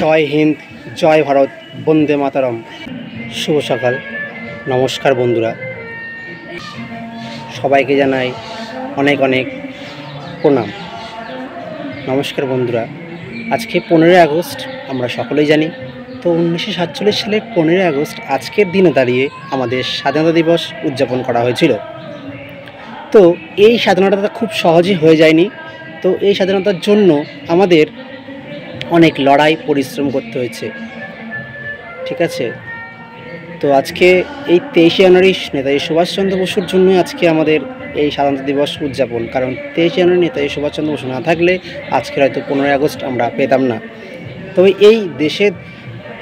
জয় হিন্দ, জয় ভারত, বন্দে মাতরম। শুভ সকাল, নমস্কার বন্ধুরা, সবাইকে জানাই অনেক অনেক প্রণাম। নমস্কার বন্ধুরা, আজকে 15ই আগস্ট, আমরা সকলেই জানি। তো 1947 সালের 15ই আগস্ট আজকের দিনে দাঁড়িয়ে আমাদের স্বাধীনতা দিবস উদযাপন করা হয়েছিল। তো এই স্বাধীনতাটা খুব সহজে হয়ে যায়নি। তো এই স্বাধীনতার জন্য আমাদের অনেক লড়াই পরিশ্রম করতে হয়েছে, ঠিক আছে। তো আজকে এই 23শে জানুয়ারি নেতাজি সুভাষচন্দ্র বসুর জন্য আজকে আমাদের এই স্বাধীনতা দিবস উদযাপন, কারণ 23শে জানুয়ারি নেতাজি সুভাষচন্দ্র বসু না থাকলে আজকের হয়তো 15ই আগস্ট আমরা পেতাম না। তবে এই দেশে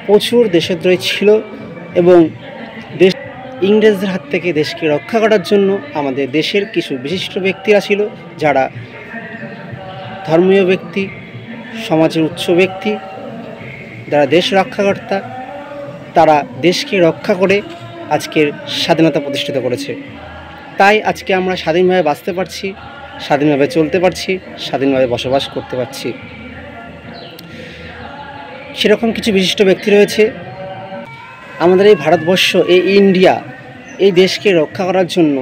প্রচুর দেশদ্রোহী ছিল এবং দেশ ইংরেজদের হাত থেকে দেশকে রক্ষা করার জন্য আমাদের দেশের কিছু বিশিষ্ট ব্যক্তিরা ছিল, যারা ধর্মীয় ব্যক্তি, সমাজের উচ্চ ব্যক্তি, যারা দেশ রক্ষাকর্তা, তারা দেশকে রক্ষা করে আজকের স্বাধীনতা প্রতিষ্ঠিত করেছে। তাই আজকে আমরা স্বাধীনভাবে বাঁচতে পারছি, স্বাধীনভাবে চলতে পারছি, স্বাধীনভাবে বসবাস করতে পারছি। সেরকম কিছু বিশিষ্ট ব্যক্তি রয়েছে। আমাদের এই ভারতবর্ষ, এই ইন্ডিয়া, এই দেশকে রক্ষা করার জন্য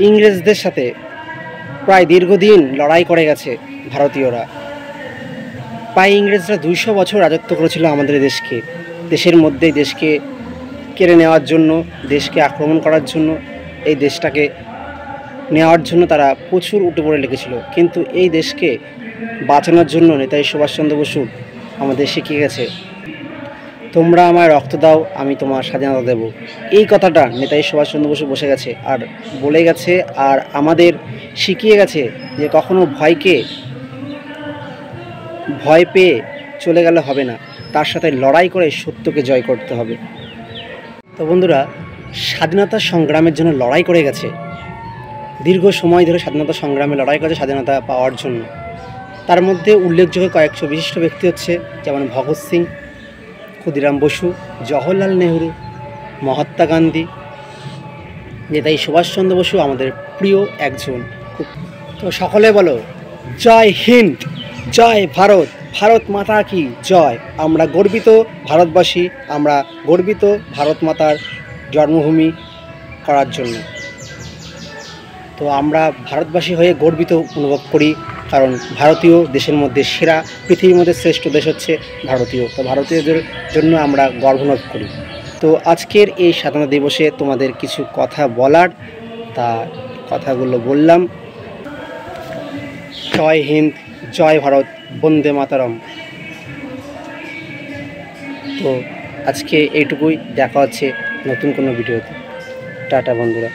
ইংরেজদের সাথে প্রায় দীর্ঘদিন লড়াই করে গেছে ভারতীয়রা। প্রায় ইংরেজরা 200 বছর রাজত্ব করেছিল আমাদের দেশকে, দেশের মধ্যেই দেশকে কেড়ে নেওয়ার জন্য, দেশকে আক্রমণ করার জন্য, এই দেশটাকে নেওয়ার জন্য তারা প্রচুর উঠে পড়ে লেগেছিল। কিন্তু এই দেশকে বাঁচানোর জন্য নেতাজি সুভাষচন্দ্র বসু আমাদের শিখিয়ে গেছে, তোমরা আমায় রক্ত দাও, আমি তোমার স্বাধীনতা দেব। এই কথাটা নেতাজি সুভাষচন্দ্র বসু বসে গেছে আর বলে গেছে, আর আমাদের শিখিয়ে গেছে যে কখনো ভয় পেয়ে চলে গেলে হবে না, তার সাথে লড়াই করে সত্যকে জয় করতে হবে। তো বন্ধুরা, স্বাধীনতা সংগ্রামের জন্য লড়াই করে গেছে, দীর্ঘ সময় ধরে স্বাধীনতা সংগ্রামে লড়াই করেছে স্বাধীনতা পাওয়ার জন্য। তার মধ্যে উল্লেখযোগ্য কয়েকশো বিশিষ্ট ব্যক্তি হচ্ছে, যেমন ভগৎ সিং, ক্ষুদিরাম বসু, জওহরলাল নেহরু, মহাত্মা গান্ধী, নেতাজি সুভাষচন্দ্র বসু আমাদের প্রিয় একজন। তো সকলে বলো জয় হিন্দ, জয় ভারত, ভারত মাতা কি জয়। আমরা গর্বিত ভারতবাসী, আমরা গর্বিত ভারত মাতার জন্মভূমি করার জন্য। তো আমরা ভারতবাসী হয়ে গর্বিত অনুভব করি, কারণ ভারতীয় দেশের মধ্যে সেরা, পৃথিবীর মধ্যে শ্রেষ্ঠ দেশ হচ্ছে ভারতীয়। তো ভারতীয়দের জন্য আমরা গর্ববোধ করি। তো আজকের এই স্বাধীনতা দিবসে তোমাদের কিছু কথা বলার, তা কথাগুলো বললাম। জয় হিন্দ, জয় ভারত, বন্দে মাতরম। তো আজকে এইটুকুই, দেখা হচ্ছে নতুন কোনো ভিডিওতে। টাটা বন্ধুরা।